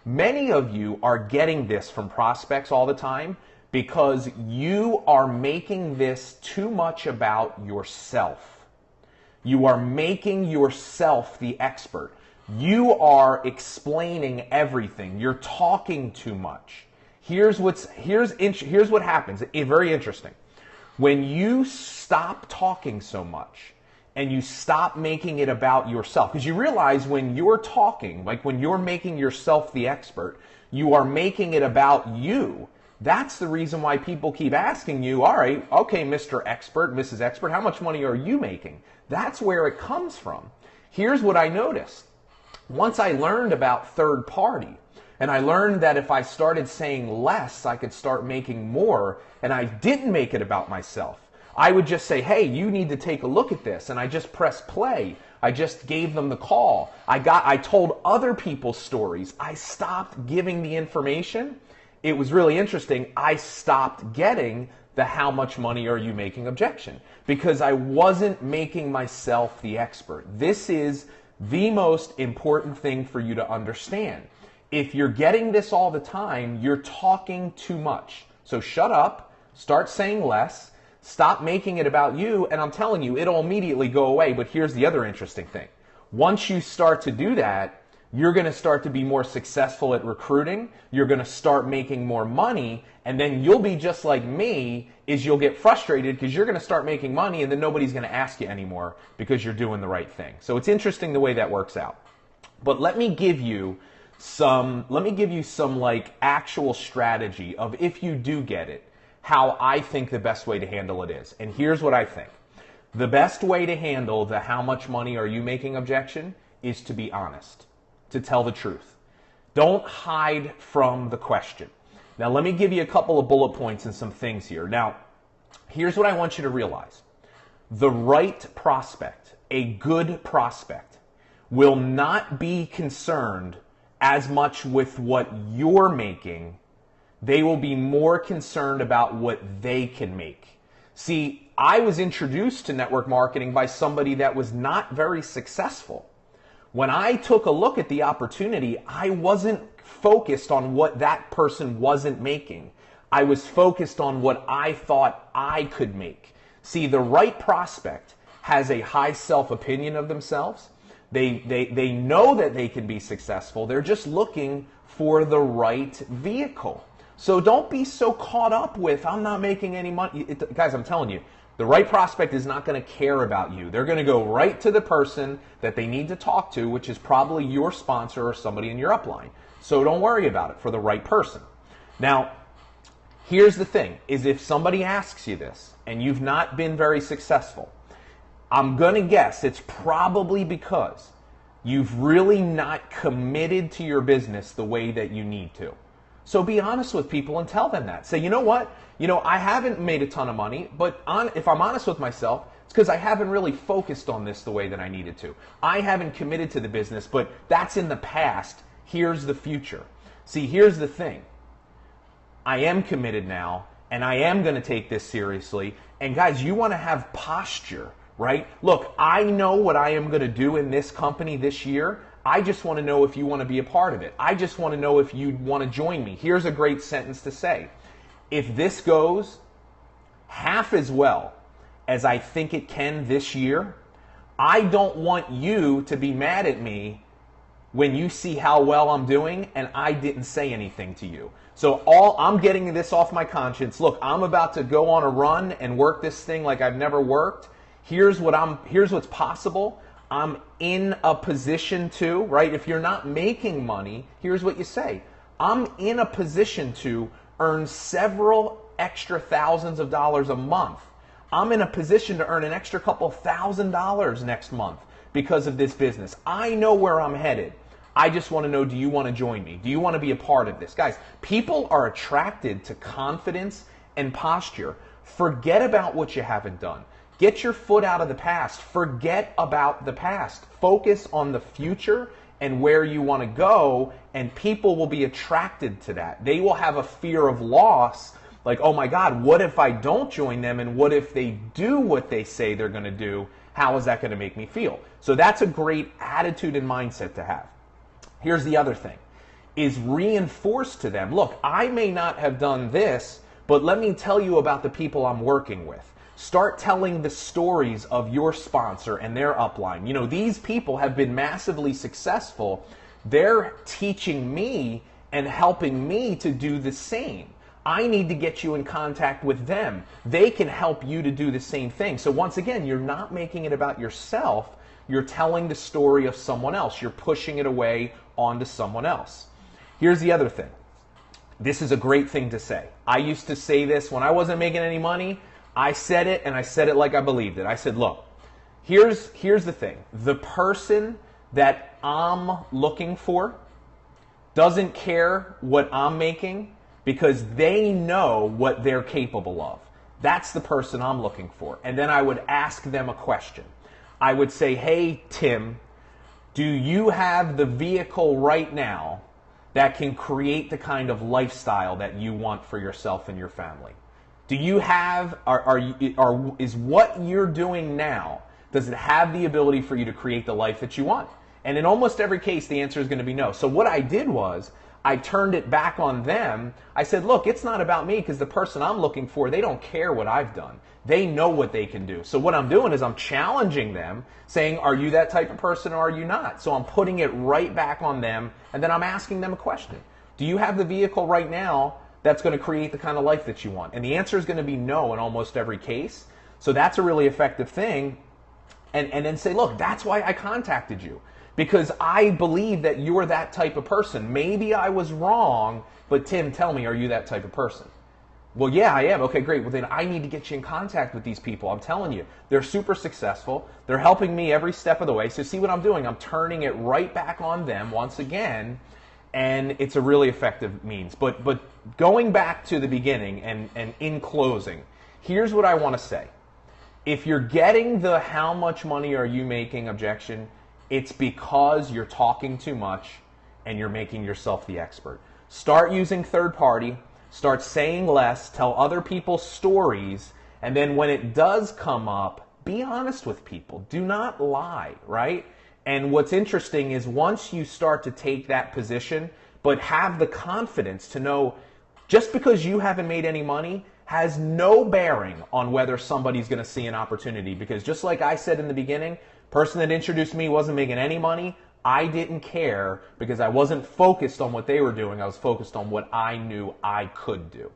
Many of you are getting this from prospects all the time because you are making this too much about yourself. You are making yourself the expert. You are explaining everything. You're talking too much. Here's what happens. Very interesting. When you stop talking so much and you stop making it about yourself, because you realize when you're talking, like when you're making yourself the expert, you are making it about you. That's the reason why people keep asking you, all right, okay, Mr. Expert, Mrs. Expert, how much money are you making? That's where it comes from. Here's what I noticed. Once I learned about third party, and I learned that if I started saying less, I could start making more, and I didn't make it about myself. I would just say, hey, you need to take a look at this, and I just press play. I just gave them the call. I told other people's stories. I stopped giving the information. It was really interesting. I stopped getting the how much money are you making objection because I wasn't making myself the expert. This is the most important thing for you to understand. If you're getting this all the time, you're talking too much. So shut up, start saying less, stop making it about you, and I'm telling you, it'll immediately go away. But here's the other interesting thing. Once you start to do that, you're going to start to be more successful at recruiting, you're going to start making more money, and then you'll be just like me, is you'll get frustrated because you're going to start making money and then nobody's going to ask you anymore because you're doing the right thing. So it's interesting the way that works out. But let me give you some like actual strategy of if you do get it, how I think the best way to handle it is. And here's what I think. The best way to handle the how much money are you making objection is to be honest, to tell the truth. Don't hide from the question. Now, let me give you a couple of bullet points and some things here. Now, here's what I want you to realize. The right prospect, a good prospect, will not be concerned as much with what you're making. They will be more concerned about what they can make. See, I was introduced to network marketing by somebody that was not very successful. When I took a look at the opportunity, I wasn't focused on what that person wasn't making. I was focused on what I thought I could make. See, the right prospect has a high self-opinion of themselves. They know that they can be successful. They're just looking for the right vehicle. So don't be so caught up with, I'm not making any money. Guys, I'm telling you, the right prospect is not going to care about you. They're going to go right to the person that they need to talk to, which is probably your sponsor or somebody in your upline. So don't worry about it for the right person. Now, here's the thing, is if somebody asks you this and you've not been very successful, I'm going to guess it's probably because you've really not committed to your business the way that you need to. So be honest with people and tell them that. Say, you know what? I haven't made a ton of money, but if I'm honest with myself, it's because I haven't really focused on this the way that I needed to. I haven't committed to the business, but that's in the past. Here's the future. See, here's the thing. I am committed now, and I am going to take this seriously. And guys, you want to have posture, right? Look, I know what I am going to do in this company this year. I just want to know if you want to be a part of it. I just want to know if you want to join me. Here's a great sentence to say. If this goes half as well as I think it can this year, I don't want you to be mad at me when you see how well I'm doing and I didn't say anything to you. So I'm getting this off my conscience. Look, I'm about to go on a run and work this thing like I've never worked. Here's what's possible. I'm in a position to, right? If you're not making money, here's what you say. I'm in a position to earn several extra thousands of dollars a month. I'm in a position to earn an extra couple $1,000 next month because of this business. I know where I'm headed. I just want to know, do you want to join me? Do you want to be a part of this? Guys, people are attracted to confidence and posture. Forget about what you haven't done. Get your foot out of the past. Forget about the past. Focus on the future and where you want to go, and people will be attracted to that. They will have a fear of loss, like, oh my God, what if I don't join them, and what if they do what they say they're going to do? How is that going to make me feel? So that's a great attitude and mindset to have. Here's the other thing. is reinforce to them, look, I may not have done this, but let me tell you about the people I'm working with. Start telling the stories of your sponsor and their upline. You know, these people have been massively successful. They're teaching me and helping me to do the same. I need to get you in contact with them. They can help you to do the same thing. So once again, you're not making it about yourself. You're telling the story of someone else. You're pushing it away onto someone else. Here's the other thing. This is a great thing to say. I used to say this when I wasn't making any money. I said it, and I said it like I believed it. I said, look, here's the thing. The person that I'm looking for doesn't care what I'm making because they know what they're capable of. That's the person I'm looking for. And then I would ask them a question. I would say, hey, Tim, do you have the vehicle right now that can create the kind of lifestyle that you want for yourself and your family? Do you have, is what you're doing now, does it have the ability for you to create the life that you want? And in almost every case, the answer is going to be no. So what I did was, I turned it back on them. I said, look, it's not about me because the person I'm looking for, they don't care what I've done. They know what they can do. So what I'm doing is I'm challenging them, saying, are you that type of person or are you not? So I'm putting it right back on them, and then I'm asking them a question. Do you have the vehicle right now that's going to create the kind of life that you want? And the answer is going to be no in almost every case. So that's a really effective thing. And then say, look, that's why I contacted you. Because I believe that you're that type of person. Maybe I was wrong, but Tim, tell me, are you that type of person? Well, yeah, I am. Okay, great. Well, then I need to get you in contact with these people. I'm telling you, they're super successful. They're helping me every step of the way. So see what I'm doing? I'm turning it right back on them once again, and it's a really effective means. But going back to the beginning and in closing, here's what I want to say. If you're getting the how much money are you making objection, it's because you're talking too much and you're making yourself the expert. Start using third party, start saying less, tell other people's stories, and then when it does come up, be honest with people. Do not lie, right? And what's interesting is once you start to take that position, but have the confidence to know just because you haven't made any money has no bearing on whether somebody's going to see an opportunity. Because just like I said in the beginning, person that introduced me wasn't making any money. I didn't care because I wasn't focused on what they were doing. I was focused on what I knew I could do.